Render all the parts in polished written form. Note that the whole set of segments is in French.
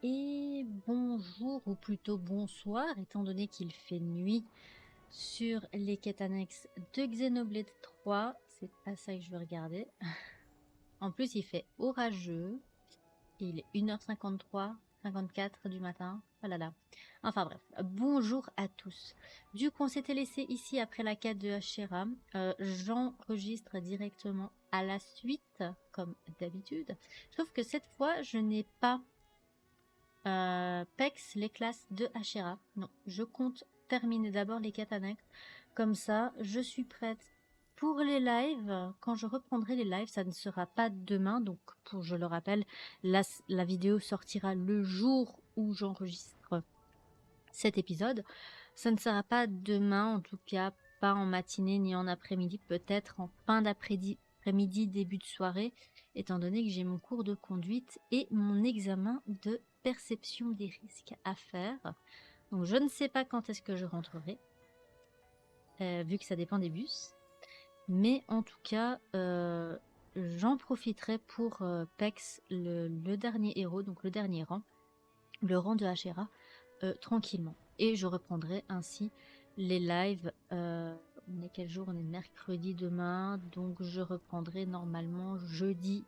et bonjour ou plutôt bonsoir étant donné qu'il fait nuit sur les quêtes annexes de Xenoblade 3. C'est pas ça que je veux regarder. En plus il fait orageux. Il est 1h53, 54 du matin. Oh là là. Enfin bref, bonjour à tous. Du coup, on s'était laissé ici après la quête de Hashira. J'enregistre directement à la suite, comme d'habitude. Sauf que cette fois, je n'ai pas PEX les classes de Hashira. Non, je compte terminer d'abord les quêtes annexes. Comme ça, je suis prête pour les lives. Quand je reprendrai les lives, ça ne sera pas demain. Donc, je le rappelle, la vidéo sortira le jour où j'enregistre cet épisode. Ça ne sera pas demain, en tout cas pas en matinée ni en après-midi, peut-être en fin d'après-midi, début de soirée, étant donné que j'ai mon cours de conduite et mon examen de perception des risques à faire. Donc je ne sais pas quand est-ce que je rentrerai, vu que ça dépend des bus. Mais en tout cas, j'en profiterai pour PEX le dernier héros, donc le dernier rang, le rang de Hashira, tranquillement. Et je reprendrai ainsi les lives. On est quel jour? On est mercredi demain, donc je reprendrai normalement jeudi,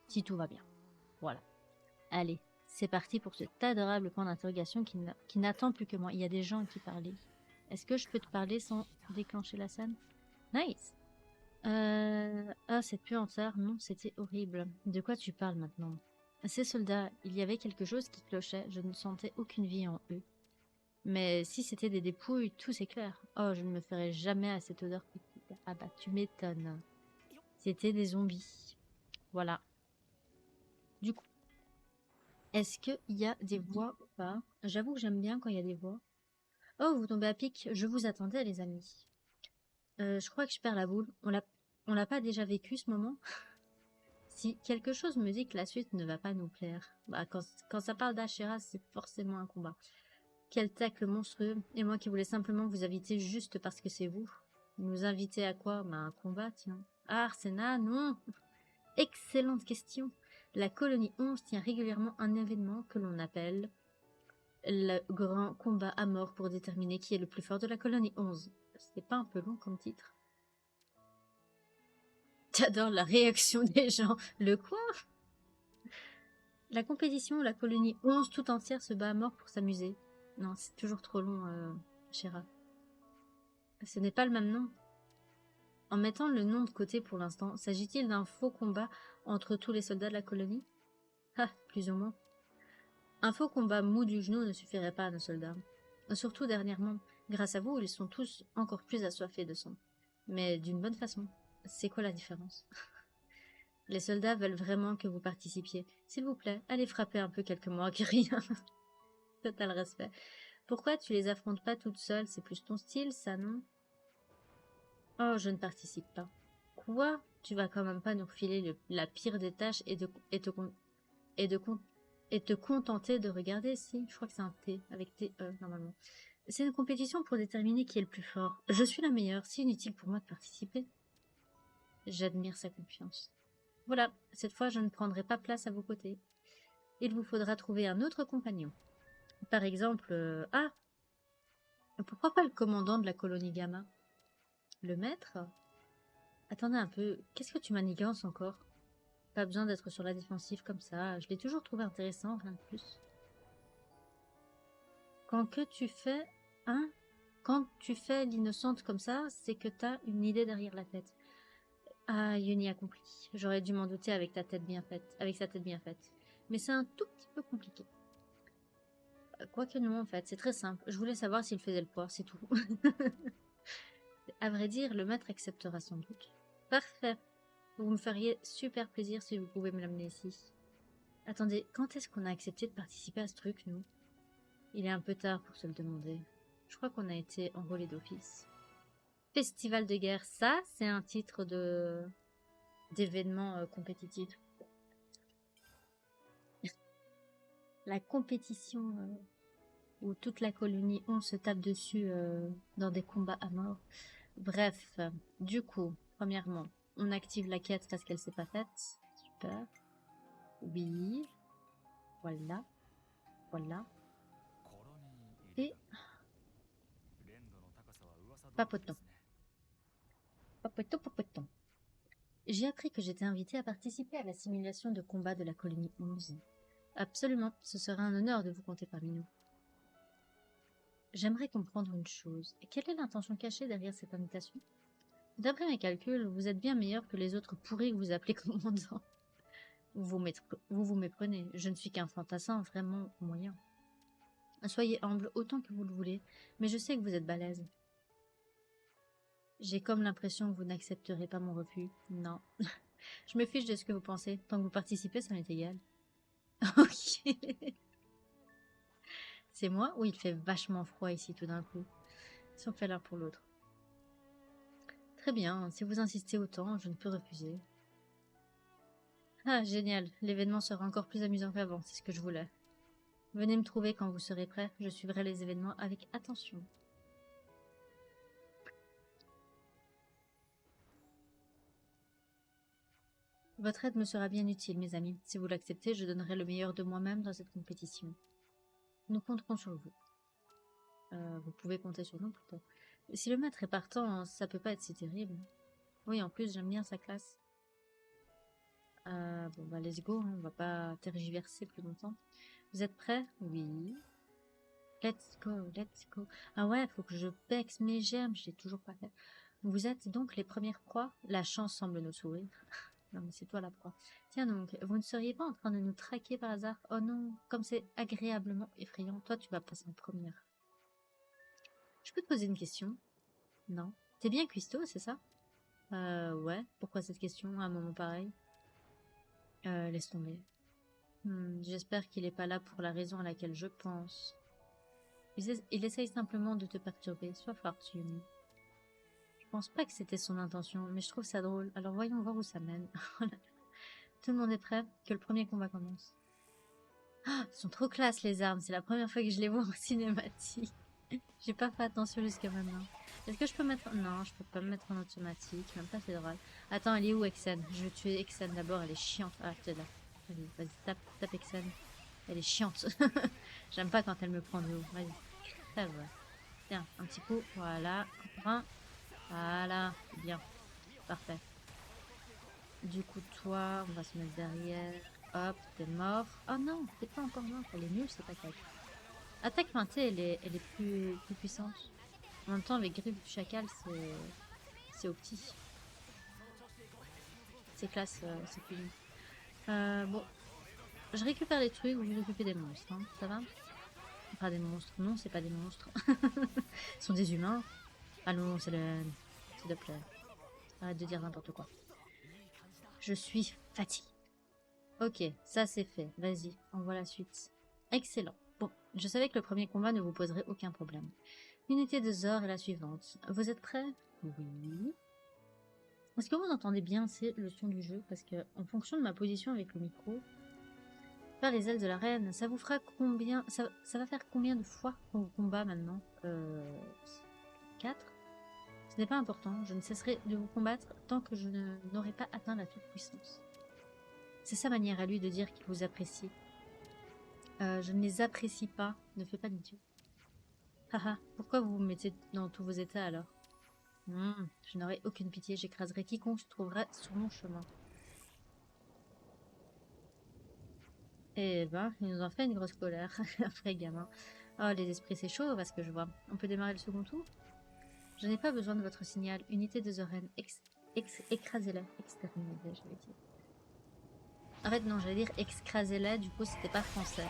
si tout va bien. Voilà. Allez, c'est parti pour cet adorable point d'interrogation qui n'attend plus que moi. Il y a des gens qui parlaient. Est-ce que je peux te parler sans déclencher la scène? Nice. Ah, cette puanteur, non, c'était horrible. De quoi tu parles maintenant? Ces soldats, il y avait quelque chose qui clochait. Je ne sentais aucune vie en eux. Mais si c'était des dépouilles, tout c'est clair. Oh, je ne me ferais jamais à cette odeur fétide. Ah bah, tu m'étonnes. C'était des zombies. Voilà. Du coup, est-ce qu'il y a des voix ou pas? J'avoue que j'aime bien quand il y a des voix. Oh, vous tombez à pic. Je vous attendais, les amis. Je crois que je perds la boule. On l'a pas déjà vécu, ce moment? Si quelque chose me dit que la suite ne va pas nous plaire, bah quand ça parle d'Ashira, c'est forcément un combat. Quel tacle monstrueux, et moi qui voulais simplement vous inviter juste parce que c'est vous. Nous inviter à quoi? Bah un combat, tiens. Ah, Arsena, non. Excellente question. La colonie 11 tient régulièrement un événement que l'on appelle le grand combat à mort pour déterminer qui est le plus fort de la colonie 11. C'est pas un peu long comme titre? J'adore la réaction des gens. Le quoi? La compétition, la colonie 11 tout entière se bat à mort pour s'amuser. Non, c'est toujours trop long, Shira. Ce n'est pas le même nom. En mettant le nom de côté pour l'instant, s'agit-il d'un faux combat entre tous les soldats de la colonie? Ah, plus ou moins. Un faux combat mou du genou ne suffirait pas à nos soldats. Surtout dernièrement, grâce à vous, ils sont tous encore plus assoiffés de sang. Mais d'une bonne façon. C'est quoi la différence? Les soldats veulent vraiment que vous participiez. S'il vous plaît, allez frapper un peu quelques mots guerriers. Total respect. Pourquoi tu les affrontes pas toutes seules? C'est plus ton style, ça, non? Oh, je ne participe pas. Quoi? Tu vas quand même pas nous refiler la pire des tâches et te contenter de regarder, si? Je crois que c'est un T, avec T-E, normalement. C'est une compétition pour déterminer qui est le plus fort. Je suis la meilleure, c'est inutile pour moi de participer. J'admire sa confiance. Voilà, cette fois je ne prendrai pas place à vos côtés. Il vous faudra trouver un autre compagnon. Par exemple, ah, pourquoi pas le commandant de la colonie Gamma? Le maître? Attendez un peu, qu'est-ce que tu manigances encore? Pas besoin d'être sur la défensive comme ça, je l'ai toujours trouvé intéressant, rien de plus. Quand que tu fais, hein? Quand tu fais l'innocente comme ça, c'est que t'as une idée derrière la tête. Ah, Yuni a compris. J'aurais dû m'en douter avec ta tête bien faite, avec sa tête bien faite. Mais c'est un tout petit peu compliqué. Quoique non, en fait, c'est très simple. Je voulais savoir s'il faisait le poids, c'est tout. À vrai dire, le maître acceptera sans doute. Parfait. Vous me feriez super plaisir si vous pouvez me l'amener ici. Attendez, quand est-ce qu'on a accepté de participer à ce truc, nous? Il est un peu tard pour se le demander. Je crois qu'on a été enrôlé d'office. Festival de guerre, ça, c'est un titre d'événement compétitif. La compétition où toute la colonie on se tape dessus dans des combats à mort. Bref, du coup, premièrement, on active la quête parce qu'elle s'est pas faite. Super. Oui. Voilà. Voilà. Et papotons. Papotons, papotons. J'ai appris que j'étais invitée à participer à la simulation de combat de la colonie 11. Absolument, ce sera un honneur de vous compter parmi nous. J'aimerais comprendre une chose. Quelle est l'intention cachée derrière cette invitation? D'après mes calculs, vous êtes bien meilleur que les autres pourris que vous appelez commandant. Vous vous méprenez. Je ne suis qu'un fantassin vraiment moyen. Soyez humble autant que vous le voulez, mais je sais que vous êtes balèze. J'ai comme l'impression que vous n'accepterez pas mon refus. Non. Je me fiche de ce que vous pensez. Tant que vous participez, ça m'est égal. Ok. C'est moi ou il fait vachement froid ici tout d'un coup? Si on fait l'un pour l'autre. Très bien, si vous insistez autant, je ne peux refuser. Ah, génial. L'événement sera encore plus amusant qu'avant, c'est ce que je voulais. Venez me trouver quand vous serez prêt, je suivrai les événements avec attention. Votre aide me sera bien utile, mes amis. Si vous l'acceptez, je donnerai le meilleur de moi-même dans cette compétition. Nous compterons sur vous. Vous pouvez compter sur nous, plutôt. Si le maître est partant, ça peut pas être si terrible. Oui, en plus, j'aime bien sa classe. Bon, bah, let's go, hein, on va pas tergiverser plus longtemps. Vous êtes prêts? Oui. Let's go, let's go. Ah ouais, faut que je pexe mes germes, je l'ai toujours pas fait. Vous êtes donc les premières proies? La chance semble nous sourire. Non, mais c'est toi la proie. Tiens donc, vous ne seriez pas en train de nous traquer par hasard? Oh non, comme c'est agréablement effrayant. Toi, tu vas passer en première. Je peux te poser une question? Non. T'es bien cuistot, c'est ça? Ouais. Pourquoi cette question à un moment pareil? Laisse tomber. J'espère qu'il est pas là pour la raison à laquelle je pense. Il essaye simplement de te perturber. Sois forte, Yumi. Je pense pas que c'était son intention, mais je trouve ça drôle. Alors voyons voir où ça mène. Tout le monde est prêt? Que le premier combat commence. Ah, ils sont trop classe les armes. C'est la première fois que je les vois en cinématique. J'ai pas fait attention jusqu'à maintenant. Est-ce que je peux mettre... Non, je peux pas me mettre en automatique. Même pas c'est drôle. Attends, elle est où Exen? Je vais tuer Exen d'abord. Elle est chiante. Ah, t'es là. Vas-y, tape Exen. Elle est chiante. J'aime pas quand elle me prend de haut. Vas-y. Ça va. Tiens, un petit coup. Voilà. Voilà. Bien. Parfait. Du coup, toi, on va se mettre derrière. Hop, t'es mort. Oh non, t'es pas encore mort. Elle est nulle cette attaque. Attaque feintée, elle est plus puissante. En même temps, avec griffe du chacal, c'est au petit. C'est classe, c'est plus. Bon, je récupère les trucs ou je récupère des monstres. Hein. Ça va? Pas des monstres. Non, c'est pas des monstres. Ce sont des humains. Allons, c'est le... S'il te plaît. Arrête de dire n'importe quoi. Je suis fatiguée. Ok, ça c'est fait. Vas-y, envoie la suite. Excellent. Bon, je savais que le premier combat ne vous poserait aucun problème. L'unité de Zor est la suivante. Vous êtes prêts? Oui. Est-ce que vous entendez bien? C'est le son du jeu, parce que en fonction de ma position avec le micro, par les ailes de la reine, ça vous fera combien... Ça va faire combien de fois qu'on combat maintenant? 4? Ce n'est pas important, je ne cesserai de vous combattre tant que je n'aurai pas atteint la toute-puissance. C'est sa manière à lui de dire qu'il vous apprécie. Je ne les apprécie pas, ne fais pas d'idiot. Haha, pourquoi vous vous mettez dans tous vos états alors? Je n'aurai aucune pitié, j'écraserai quiconque se trouvera sur mon chemin. Eh ben, il nous en fait une grosse colère, après gamin. Oh, les esprits c'est chaud, parce que je vois. On peut démarrer le second tour? Je n'ai pas besoin de votre signal. Unité de Zoren, écrasez-la. Exterminez-la, j'allais dire. En fait, non, j'allais dire excrasez-la, du coup, c'était pas français.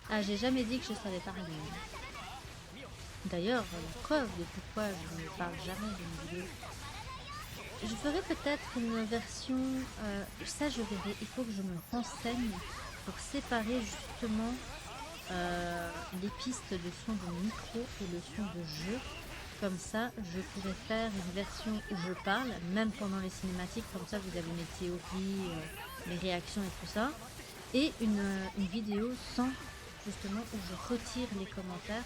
Ah, j'ai jamais dit que je savais parler. D'ailleurs, la preuve de pourquoi je ne parle jamais d'une vidéo. Je ferai peut-être une version... ça, je verrai. Il faut que je me renseigne pour séparer justement les pistes de son de micro et le son de jeu. Comme ça, je pourrais faire une version où je parle, même pendant les cinématiques, comme ça vous avez mes théories, mes réactions et tout ça. Et une vidéo sans, justement, où je retire les commentaires,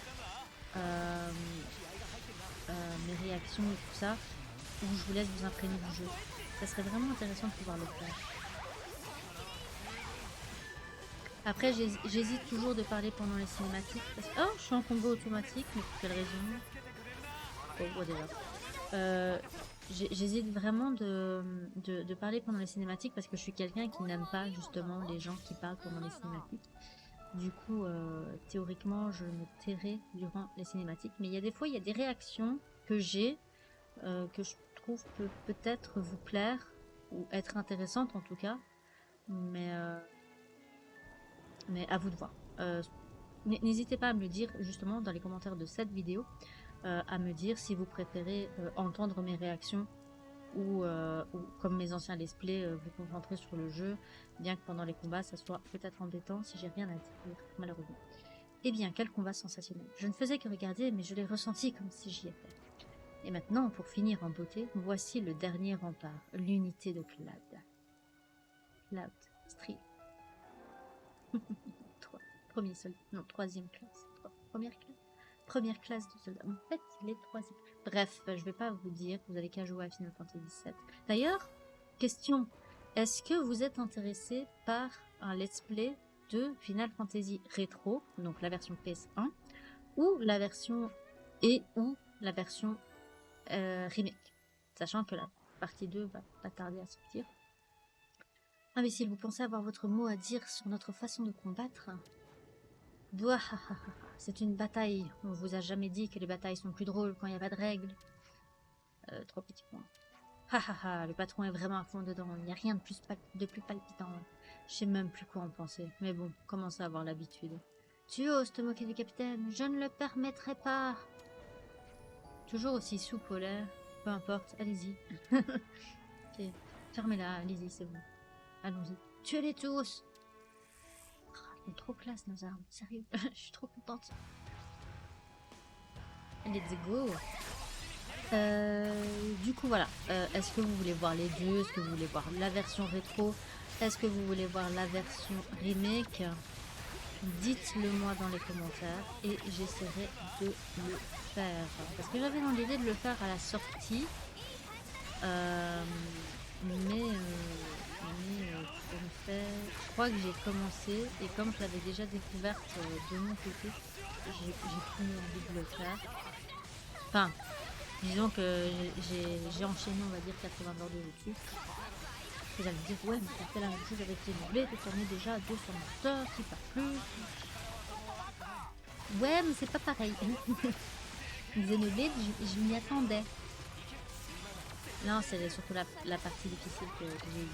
mes réactions et tout ça, où je vous laisse vous imprégner du jeu. Ça serait vraiment intéressant de pouvoir le faire. Après, j'hésite toujours de parler pendant les cinématiques. Oh, je suis en combo automatique, mais pour quelle raison? Oh, whatever. J'hésite vraiment de parler pendant les cinématiques parce que je suis quelqu'un qui n'aime pas justement les gens qui parlent pendant les cinématiques. Du coup, théoriquement, je me tairai durant les cinématiques. Mais il y a des fois, il y a des réactions que j'ai, que je trouve peut-être vous plaire ou être intéressantes en tout cas. Mais à vous de voir. N'hésitez pas à me le dire justement dans les commentaires de cette vidéo, à me dire si vous préférez entendre mes réactions ou comme mes anciens let's play, vous concentrer sur le jeu, bien que pendant les combats ça soit peut-être embêtant si j'ai rien à dire, malheureusement. Eh bien, quel combat sensationnel. Je ne faisais que regarder, mais je l'ai ressenti comme si j'y étais. Et maintenant, pour finir en beauté, voici le dernier rempart, l'unité de Cloud. Cloud Street. Premier soldat. Non, troisième classe. Première classe de soldat. En fait, il est troisième. Bref, je vais pas vous dire. Vous avez qu'à jouer à Final Fantasy VII. D'ailleurs, question. Est-ce que vous êtes intéressé par un let's play de Final Fantasy Rétro, donc la version PS1, ou la version ou la version remake, sachant que la partie 2 va pas tarder à sortir. Imbécile, vous pensez avoir votre mot à dire sur notre façon de combattre? C'est une bataille. On vous a jamais dit que les batailles sont plus drôles quand il n'y a pas de règles. 3 petits points. Le patron est vraiment à fond dedans. Il n'y a rien de plus palpitant. Je sais même plus quoi en penser. Mais bon, commencez à avoir l'habitude. Tu oses te moquer du capitaine? Je ne le permettrai pas. Toujours aussi souple au l'air. Peu importe, allez-y. Ok, fermez-la, allez-y, c'est bon. Allons-y. Tuez-les tous! Elles sont trop classe nos armes, sérieux. Je suis trop contente. Let's go! Du coup, voilà. Est-ce que vous voulez voir les deux? Est-ce que vous voulez voir la version rétro? Est-ce que vous voulez voir la version remake? Dites-le moi dans les commentaires et j'essaierai de le faire. Parce que j'avais dans l'idée de le faire à la sortie. En fait, je crois que j'ai commencé et comme je l'avais déjà découverte de mon côté, j'ai plus envie de le faire. Enfin, disons que j'ai enchaîné, on va dire, 80 heures de dessus. Et j'allais dire, ouais, mais t'as fait la même chose avec Xenoblade, t'en es déjà à 200 heures, si pas plus. Ouais, mais c'est pas pareil. Xenoblade, je m'y attendais. Non, c'est surtout la partie difficile que j'ai eu.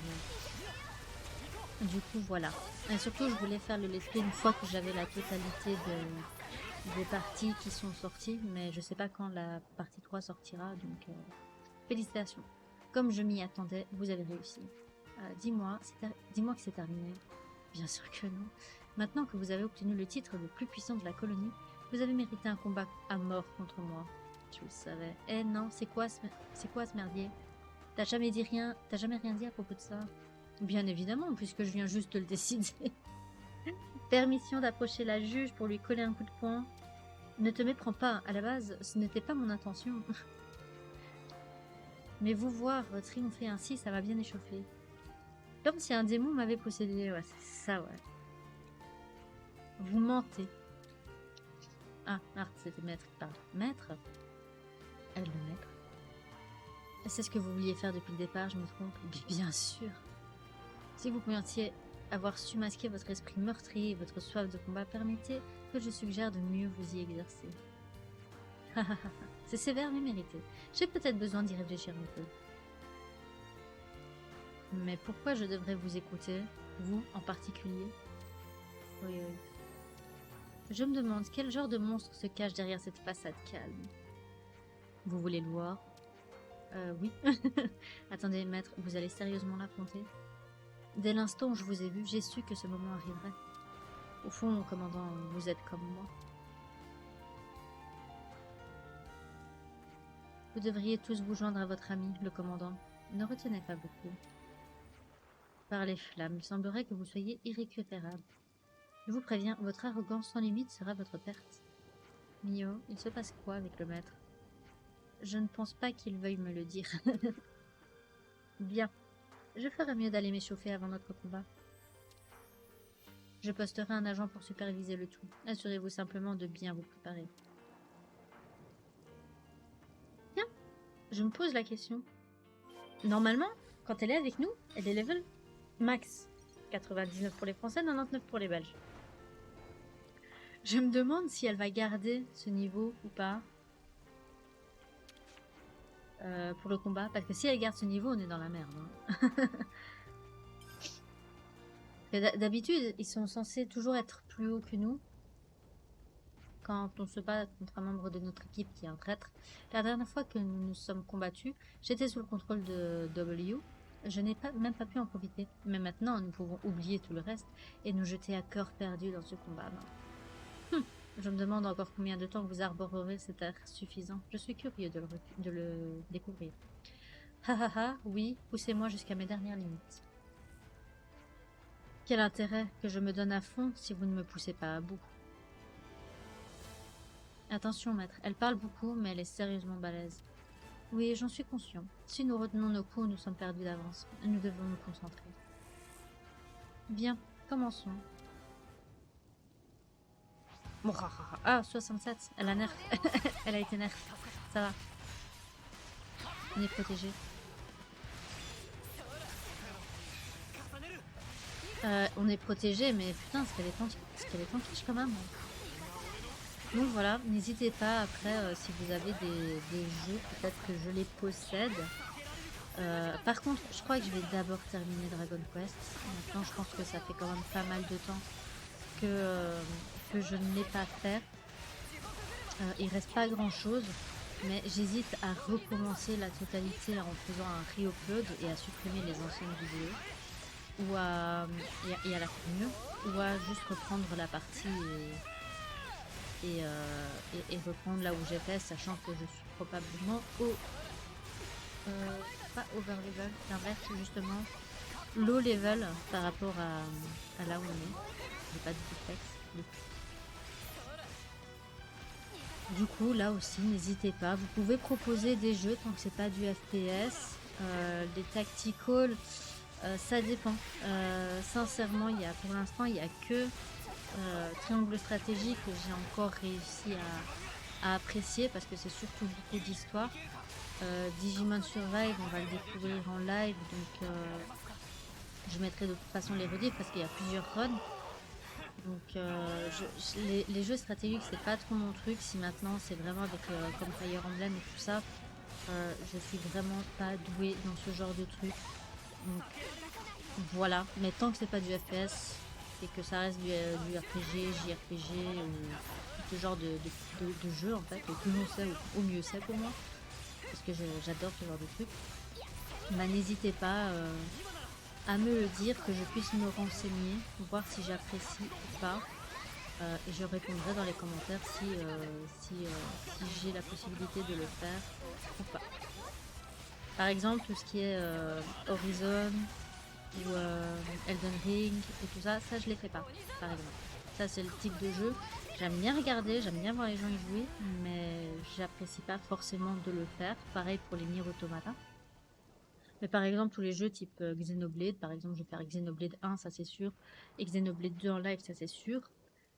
Du coup, voilà. Et surtout, je voulais faire le let's play une fois que j'avais la totalité des parties qui sont sorties, mais je sais pas quand la partie 3 sortira, donc félicitations. Comme je m'y attendais, vous avez réussi. Dis-moi que c'est terminé. Bien sûr que non. Maintenant que vous avez obtenu le titre le plus puissant de la colonie, vous avez mérité un combat à mort contre moi. Je le savais. Eh non, c'est quoi ce merdier? T'as jamais rien dit à propos de ça? Bien évidemment, puisque je viens juste de le décider. Permission d'approcher la juge pour lui coller un coup de poing. Ne te méprends pas, à la base, ce n'était pas mon intention. Mais vous voir triompher ainsi, ça m'a bien échauffé. Comme si un démon m'avait possédé, ouais, c'est ça, ouais. Vous mentez. Ah, c'était maître, pardon. Maître? Le maître. C'est ce que vous vouliez faire depuis le départ, je me trompe? Bien sûr. Si vous pouviez avoir su masquer votre esprit meurtrier et votre soif de combat, permettez que je suggère de mieux vous y exercer. C'est sévère mais mérité. J'ai peut-être besoin d'y réfléchir un peu. Mais pourquoi je devrais vous écouter, vous en particulier? Oui. Je me demande quel genre de monstre se cache derrière cette façade calme. Vous voulez le voir? Oui. Attendez, maître, vous allez sérieusement l'affronter? Dès l'instant où je vous ai vu, j'ai su que ce moment arriverait. Au fond, commandant, vous êtes comme moi. Vous devriez tous vous joindre à votre ami, le commandant. Ne retenez pas beaucoup. Par les flammes, il semblerait que vous soyez irrécupérable. Je vous préviens, votre arrogance sans limite sera votre perte. Mio, il se passe quoi avec le maître? Je ne pense pas qu'il veuille me le dire. Bien. Je ferais mieux d'aller m'échauffer avant notre combat. Je posterai un agent pour superviser le tout. Assurez-vous simplement de bien vous préparer. Tiens, je me pose la question. Normalement, quand elle est avec nous, elle est level max. 99 pour les Français, 99 pour les Belges. Je me demande si elle va garder ce niveau ou pas pour le combat. Parce que si elle garde ce niveau, on est dans la merde. Hein. D'habitude, ils sont censés toujours être plus hauts que nous. Quand on se bat contre un membre de notre équipe qui est un traître. La dernière fois que nous nous sommes combattus, j'étais sous le contrôle de W. Je n'ai même pas pu en profiter. Mais maintenant, nous pouvons oublier tout le reste et nous jeter à cœur perdu dans ce combat. Je me demande encore combien de temps vous arborerez cet air suffisant. Je suis curieux de le découvrir. Ha ha ha, oui, poussez-moi jusqu'à mes dernières limites. Quel intérêt que je me donne à fond si vous ne me poussez pas à bout. Attention, maître, elle parle beaucoup, mais elle est sérieusement balèze. Oui, j'en suis conscient. Si nous retenons nos coups, nous sommes perdus d'avance. Nous devons nous concentrer. Bien, commençons. Ah, 67, elle a nerf. Elle a été nerf. Ça va. On est protégé. On est protégé, mais putain, ce qu'elle est tankish quand même. Donc voilà, n'hésitez pas après, si vous avez des jeux, peut-être que je les possède. Par contre, je crois que je vais d'abord terminer Dragon Quest. Maintenant, je pense que ça fait quand même pas mal de temps que je ne l'ai pas fait. Il reste pas grand chose, mais j'hésite à recommencer la totalité en faisant un re-upload et à supprimer les anciennes vidéos, ou à la faire mieux, ou à juste reprendre la partie et reprendre là où j'étais, sachant que je suis probablement pas over level, l'inverse justement, low level par rapport à là où on est. J'ai pas de texte. Du coup, là aussi, n'hésitez pas. Vous pouvez proposer des jeux tant que c'est pas du FPS. Des tactical, ça dépend. Sincèrement, pour l'instant, il n'y a que Triangle Stratégie que j'ai encore réussi à apprécier parce que c'est surtout beaucoup d'histoire. Digimon Survive, on va le découvrir en live, donc je mettrai de toute façon les rediffs parce qu'il y a plusieurs runs. Donc les jeux stratégiques, c'est pas trop mon truc. Si maintenant c'est vraiment avec comme Fire Emblem et tout ça, je suis vraiment pas douée dans ce genre de truc. Donc voilà, mais tant que c'est pas du FPS et que ça reste du RPG, JRPG ou ce genre de jeu en fait, et plus on sait, au mieux c'est pour moi, parce que j'adore ce genre de truc. Bah, n'hésitez pas à me le dire, que je puisse me renseigner, voir si j'apprécie ou pas, et je répondrai dans les commentaires si j'ai la possibilité de le faire ou pas. Par exemple, tout ce qui est Horizon ou Elden Ring et tout ça, ça je les fais pas, par exemple. Ça c'est le type de jeu, j'aime bien regarder, j'aime bien voir les gens y jouer, mais j'apprécie pas forcément de le faire. Pareil pour les Nier Automata. Mais par exemple, tous les jeux type Xenoblade, par exemple, je vais faire Xenoblade 1, ça c'est sûr, et Xenoblade 2 en live, ça c'est sûr,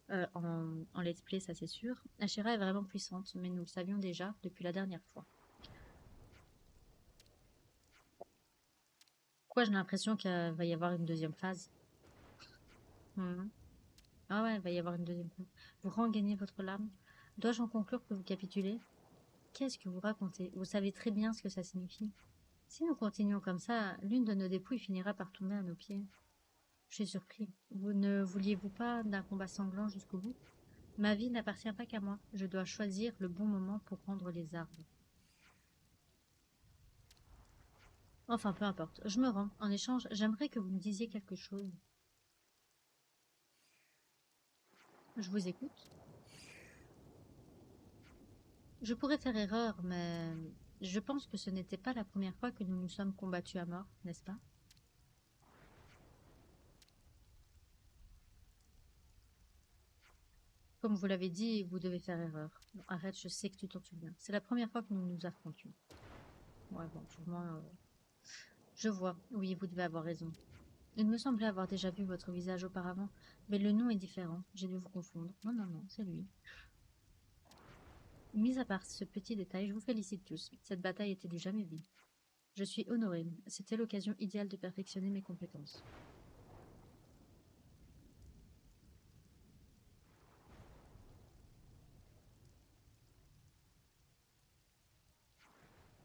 en let's play, ça c'est sûr. Ashera est vraiment puissante, mais nous le savions déjà depuis la dernière fois. Pourquoi j'ai l'impression qu'il va y avoir une deuxième phase? Ah ouais, il va y avoir une deuxième phase. Vous regagnez votre larme. Dois-je en conclure que vous capitulez? Qu'est-ce que vous racontez? Vous savez très bien ce que ça signifie. Si nous continuons comme ça, l'une de nos dépouilles finira par tomber à nos pieds. Je suis surpris. Vous ne vouliez-vous pas d'un combat sanglant jusqu'au bout? Ma vie n'appartient pas qu'à moi. Je dois choisir le bon moment pour rendre les armes. Enfin, peu importe. Je me rends. En échange, j'aimerais que vous me disiez quelque chose. Je vous écoute. Je pourrais faire erreur, mais je pense que ce n'était pas la première fois que nous nous sommes combattus à mort, n'est-ce pas? Comme vous l'avez dit, vous devez faire erreur. Non, arrête, je sais que tu t'en souviens. C'est la première fois que nous nous affrontions. Ouais, bon, pour moi, je vois. Oui, vous devez avoir raison. Il me semblait avoir déjà vu votre visage auparavant, mais le nom est différent. J'ai dû vous confondre. Non, non, non, c'est lui. Mis à part ce petit détail, je vous félicite tous. Cette bataille était du jamais vu. Je suis honorée. C'était l'occasion idéale de perfectionner mes compétences.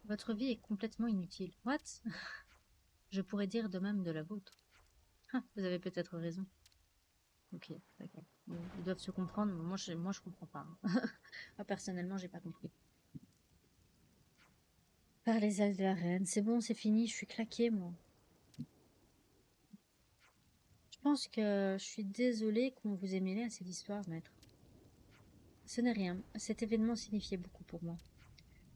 Votre vie est complètement inutile. What? Je pourrais dire de même de la vôtre. Ah, vous avez peut-être raison. Ok, d'accord. Bon, ils doivent se comprendre, mais moi, je comprends pas. Moi, personnellement, j'ai pas compris. Par les ailes de la reine. C'est bon, c'est fini, je suis claquée, moi. Je pense que je suis désolée qu'on vous ait mêlé à cette histoire, maître. Ce n'est rien. Cet événement signifiait beaucoup pour moi.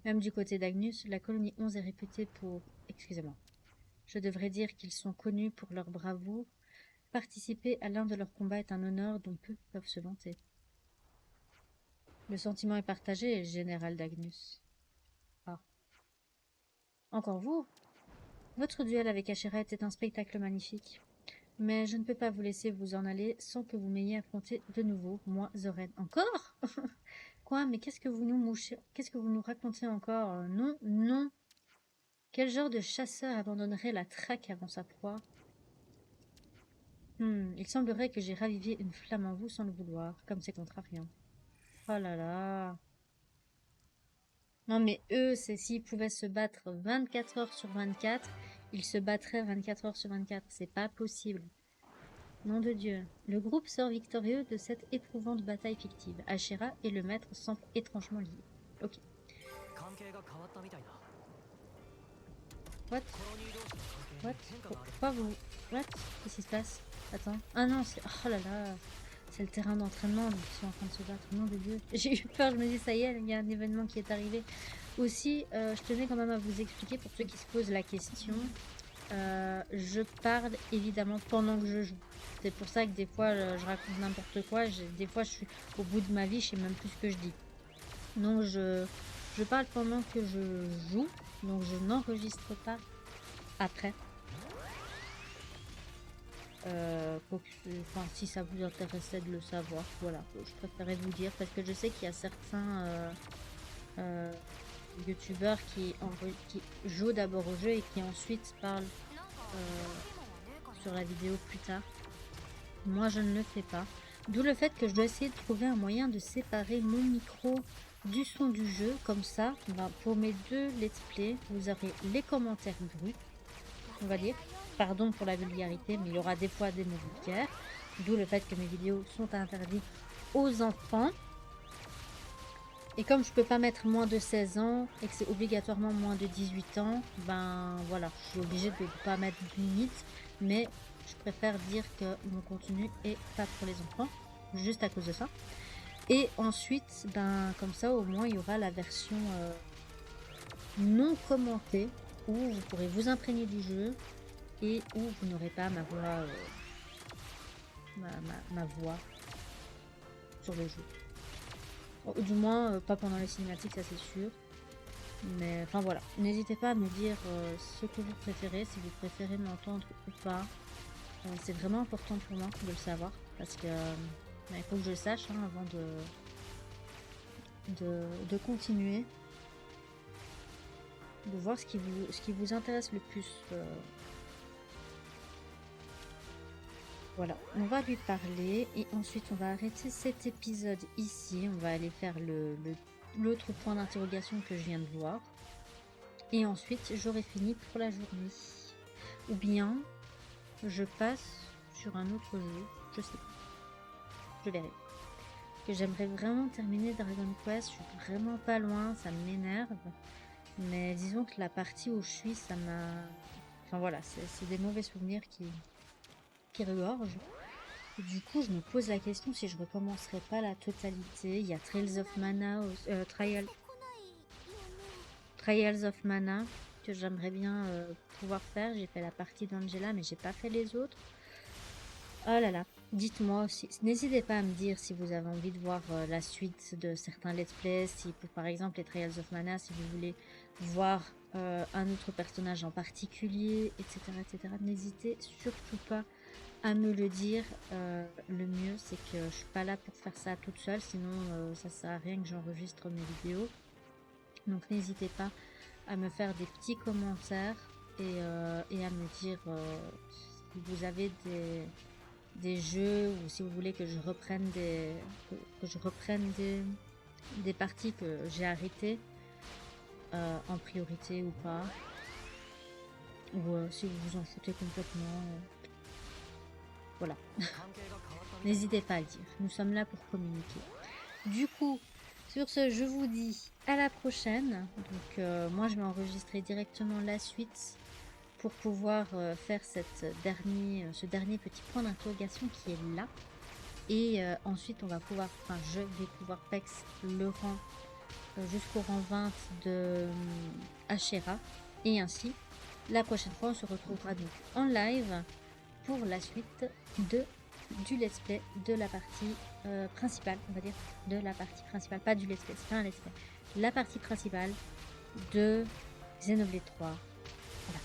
Même du côté d'Agnus, la colonie 11 est réputée pour... Excusez-moi. Je devrais dire qu'ils sont connus pour leur bravoure. Participer à l'un de leurs combats est un honneur dont peu peuvent se vanter. Le sentiment est partagé, général d'Agnus. Ah. Encore vous? Votre duel avec Ashera était un spectacle magnifique. Mais je ne peux pas vous laisser vous en aller sans que vous m'ayez affronté de nouveau, moi, Zoren. Encore? Quoi? Mais qu'est-ce que vous nous mouchez? Qu'est-ce que vous nous racontez encore? Non, non. Quel genre de chasseur abandonnerait la traque avant sa proie? Il semblerait que j'ai ravivé une flamme en vous sans le vouloir, comme c'est contrariant. Oh là là. Non mais eux, c'est s'ils pouvaient se battre 24 heures sur 24, ils se battraient 24 heures sur 24. C'est pas possible. Nom de Dieu. Le groupe sort victorieux de cette éprouvante bataille fictive. Ashera et le maître semblent étrangement liés. Ok. What? What? Pourquoi vous... What? Qu'est-ce qui se passe? Attends. Ah non, c'est... Oh là là. C'est le terrain d'entraînement, donc ils sont en train de se battre. Nom de Dieu. J'ai eu peur, je me dis, ça y est, il y a un événement qui est arrivé. Aussi, je tenais quand même à vous expliquer, pour ceux qui se posent la question, je parle évidemment pendant que je joue. C'est pour ça que des fois, je raconte n'importe quoi. Des fois, je suis au bout de ma vie, je sais même plus ce que je dis. Donc, je parle pendant que je joue, donc je n'enregistre pas après. Enfin, si ça vous intéressait de le savoir, voilà, je préférais vous dire parce que je sais qu'il y a certains youtubeurs qui jouent d'abord au jeu et qui ensuite parlent sur la vidéo plus tard. Moi, je ne le fais pas. D'où le fait que je dois essayer de trouver un moyen de séparer mon micro du son du jeu. Comme ça, pour mes deux let's play, vous aurez les commentaires bruts, on va dire. Pardon pour la vulgarité, mais il y aura des fois des mots vulgaires. D'où le fait que mes vidéos sont interdites aux enfants. Et comme je peux pas mettre moins de 16 ans et que c'est obligatoirement moins de 18 ans, ben voilà, je suis obligée de ne pas mettre de limite. Mais je préfère dire que mon contenu est pas pour les enfants, juste à cause de ça. Et ensuite, ben comme ça au moins il y aura la version non commentée où vous pourrez vous imprégner du jeu et où vous n'aurez pas ma voix, ma voix sur le jeu. Ou du moins, pas pendant les cinématiques, ça c'est sûr. Mais enfin voilà, n'hésitez pas à me dire ce que vous préférez, si vous préférez m'entendre ou pas. C'est vraiment important pour moi de le savoir parce que il faut que je le sache hein, avant de continuer, de voir ce qui vous intéresse le plus. Voilà, on va lui parler et ensuite on va arrêter cet épisode ici. On va aller faire l'autre point d'interrogation que je viens de voir. Et ensuite j'aurai fini pour la journée. Ou bien je passe sur un autre jeu, je sais pas. Je verrai. Que j'aimerais vraiment terminer Dragon Quest, je suis vraiment pas loin, ça m'énerve. Mais disons que la partie où je suis, ça m'a... Enfin voilà, c'est des mauvais souvenirs qui regorgent. Du coup, je me pose la question si je recommencerai pas la totalité. Il y a Trials of Mana, Trials of Mana que j'aimerais bien pouvoir faire. J'ai fait la partie d'Angela, mais j'ai pas fait les autres. Oh là là, dites-moi aussi. N'hésitez pas à me dire si vous avez envie de voir la suite de certains let's play. Si, par exemple, les Trials of Mana, si vous voulez voir un autre personnage en particulier, etc. N'hésitez surtout pas à me le dire. Le mieux, c'est que je suis pas là pour faire ça toute seule, sinon ça sert à rien que j'enregistre mes vidéos. Donc n'hésitez pas à me faire des petits commentaires et à me dire si vous avez des jeux ou si vous voulez que je reprenne des parties que j'ai arrêtées en priorité ou pas, ou si vous vous en foutez complètement. Voilà. N'hésitez pas à le dire, nous sommes là pour communiquer. Du coup, sur ce, je vous dis à la prochaine. Donc moi je vais enregistrer directement la suite pour pouvoir faire ce dernier petit point d'interrogation qui est là. Et ensuite on va pouvoir, enfin je vais pouvoir pex le rang jusqu'au rang 20 de Ashera. Et ainsi, la prochaine fois on se retrouvera donc en live pour la suite du let's play de la partie principale, on va dire, de la partie principale, pas du let's play, c'est pas un let's play, la partie principale de Xenoblade 3. Voilà,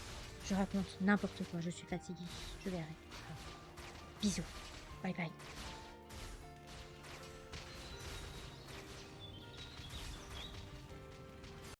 je raconte n'importe quoi, je suis fatiguée, je vais arrêter. Bisous, bye bye.